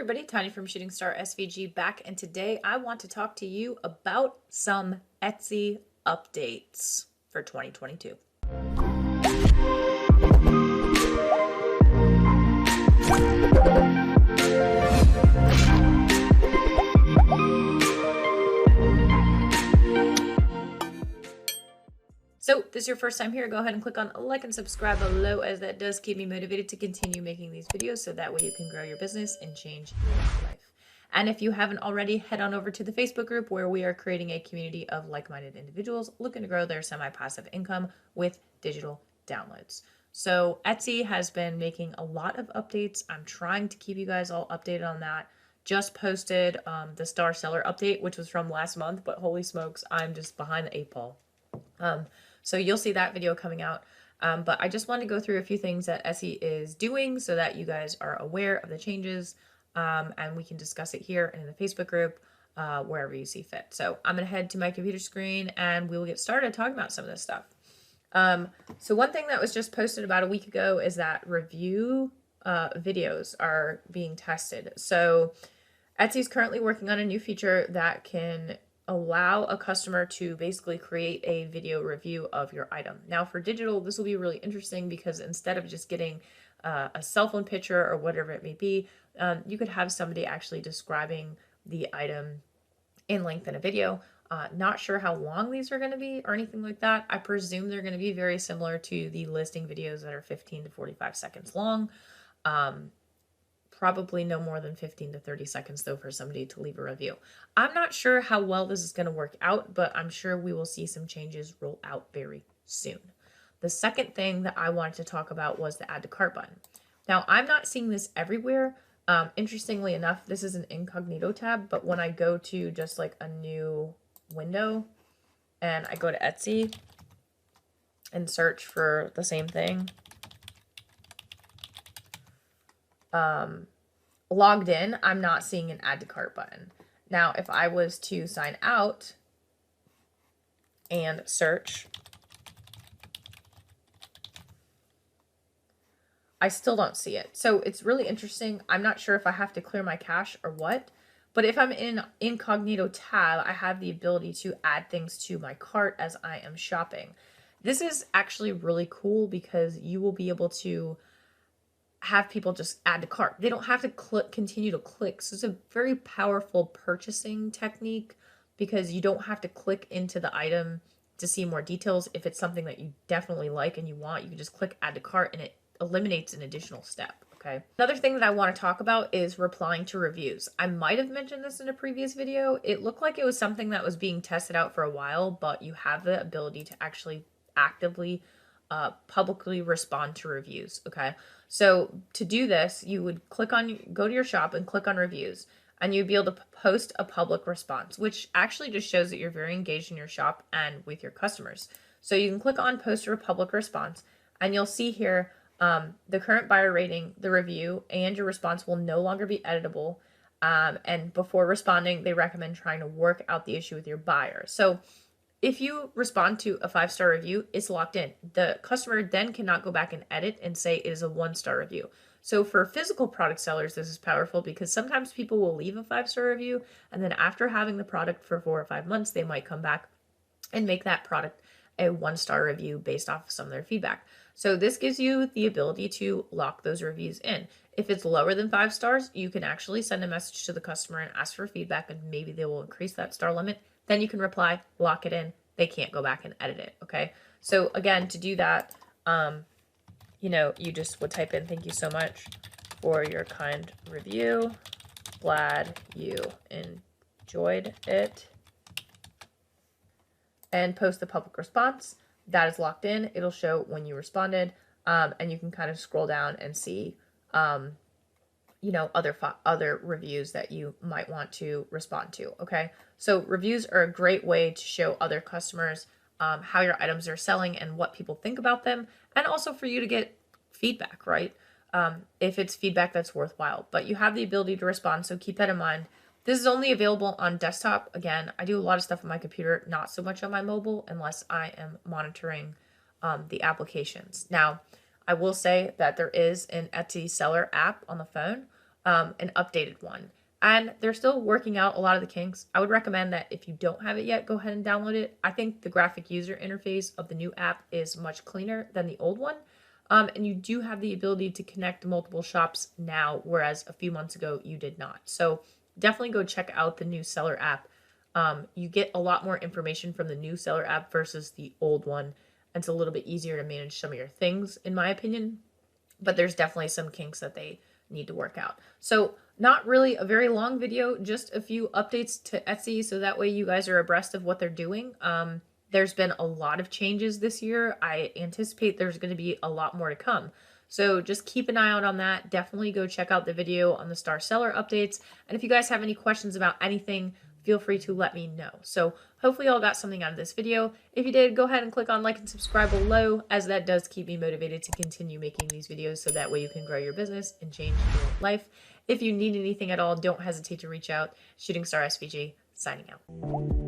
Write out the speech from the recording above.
everybody, Tanya from SvG back, and today I want to talk to you about some Etsy updates for 2022. So if this is your first time here, go ahead and click on like and subscribe below, as that does keep me motivated to continue making these videos so that way you can grow your business and change your life. And if you haven't already, head on over to the Facebook group where we are creating a community of like-minded individuals looking to grow their semi-passive income with digital downloads. So Etsy has been making a lot of updates. I'm trying to keep you guys all updated on that. Just posted the star seller update, which was from last month, but holy smokes, I'm just behind the 8 ball. So you'll see that video coming out. But I just want to go through a few things that Etsy is doing so that you guys are aware of the changes, and we can discuss it here in the Facebook group, wherever you see fit. So I'm going to head to my computer screen and we will get started talking about some of this stuff. So one thing that was just posted about a week ago is that review videos are being tested. So Etsy is currently working on a new feature that can allow a customer to basically create a video review of your item. Now for digital, this will be really interesting because instead of just getting a cell phone picture or whatever it may be, you could have somebody actually describing the item in length in a video. Not sure how long these are going to be or anything like that. I presume they're going to be very similar to the listing videos that are 15 to 45 seconds long. Probably no more than 15 to 30 seconds though for somebody to leave a review. I'm not sure how well this is going to work out, but I'm sure we will see some changes roll out very soon. The second thing that I wanted to talk about was the add to cart button. Now I'm not seeing this everywhere. Interestingly enough, this is an incognito tab, but when I go to just like a new window and I go to Etsy and search for the same thing, logged in, I'm not seeing an add to cart button. Now, if I was to sign out and search, I still don't see it. So it's really interesting. I'm not sure if I have to clear my cache or what, but if I'm in an incognito tab, I have the ability to add things to my cart as I am shopping. This is actually really cool because you will be able to have people just add to cart. They don't have to continue to click. So it's a very powerful purchasing technique because you don't have to click into the item to see more details. If it's something that you definitely like and you want, you can just click add to cart and it eliminates an additional step. Okay. Another thing that I want to talk about is replying to reviews. I might have mentioned this in a previous video. It looked like it was something that was being tested out for a while, but you have the ability to actually actively publicly respond to reviews. Okay. So to do this, you would go to your shop and click on reviews, and you'd be able to post a public response, which actually just shows that you're very engaged in your shop and with your customers. So you can click on post a public response, and you'll see here the current buyer rating, the review, and your response will no longer be editable. And before responding, they recommend trying to work out the issue with your buyer. So if you respond to a 5-star review, it's locked in. The customer then cannot go back and edit and say it is a 1-star review. So for physical product sellers, this is powerful because sometimes people will leave a 5-star review, and then after having the product for 4 or 5 months, they might come back and make that product a 1-star review based off of some of their feedback. So this gives you the ability to lock those reviews in. If it's lower than 5 stars, you can actually send a message to the customer and ask for feedback, and maybe they will increase that star limit. Then you can reply, lock it in. They can't go back and edit it. Okay. So again, to do that, you just would type in, thank you so much for your kind review. Glad you enjoyed it. And post the public response. That is locked in. It'll show when you responded. And you can kind of scroll down and see, other reviews that you might want to respond to. Okay. So reviews are a great way to show other customers how your items are selling and what people think about them. And also for you to get feedback, right? If it's feedback that's worthwhile, but you have the ability to respond. So keep that in mind. This is only available on desktop. Again, I do a lot of stuff on my computer, not so much on my mobile unless I am monitoring the applications. Now, I will say that there is an Etsy seller app on the phone, an updated one. And they're still working out a lot of the kinks. I would recommend that if you don't have it yet, go ahead and download it. I think the graphic user interface of the new app is much cleaner than the old one. And you do have the ability to connect multiple shops now, whereas a few months ago you did not. So definitely go check out the new seller app. You get a lot more information from the new seller app versus the old one. It's a little bit easier to manage some of your things, in my opinion. But there's definitely some kinks that they need to work out. So not really a very long video, just a few updates to Etsy so that way you guys are abreast of what they're doing. There's been a lot of changes this year. I anticipate there's going to be a lot more to come. So just keep an eye out on that. Definitely go check out the video on the Star Seller updates. And if you guys have any questions about anything, feel free to let me know. So hopefully you all got something out of this video. If you did, go ahead and click on like and subscribe below, as that does keep me motivated to continue making these videos so that way you can grow your business and change your life. If you need anything at all, don't hesitate to reach out. ShootingStarSVG, signing out.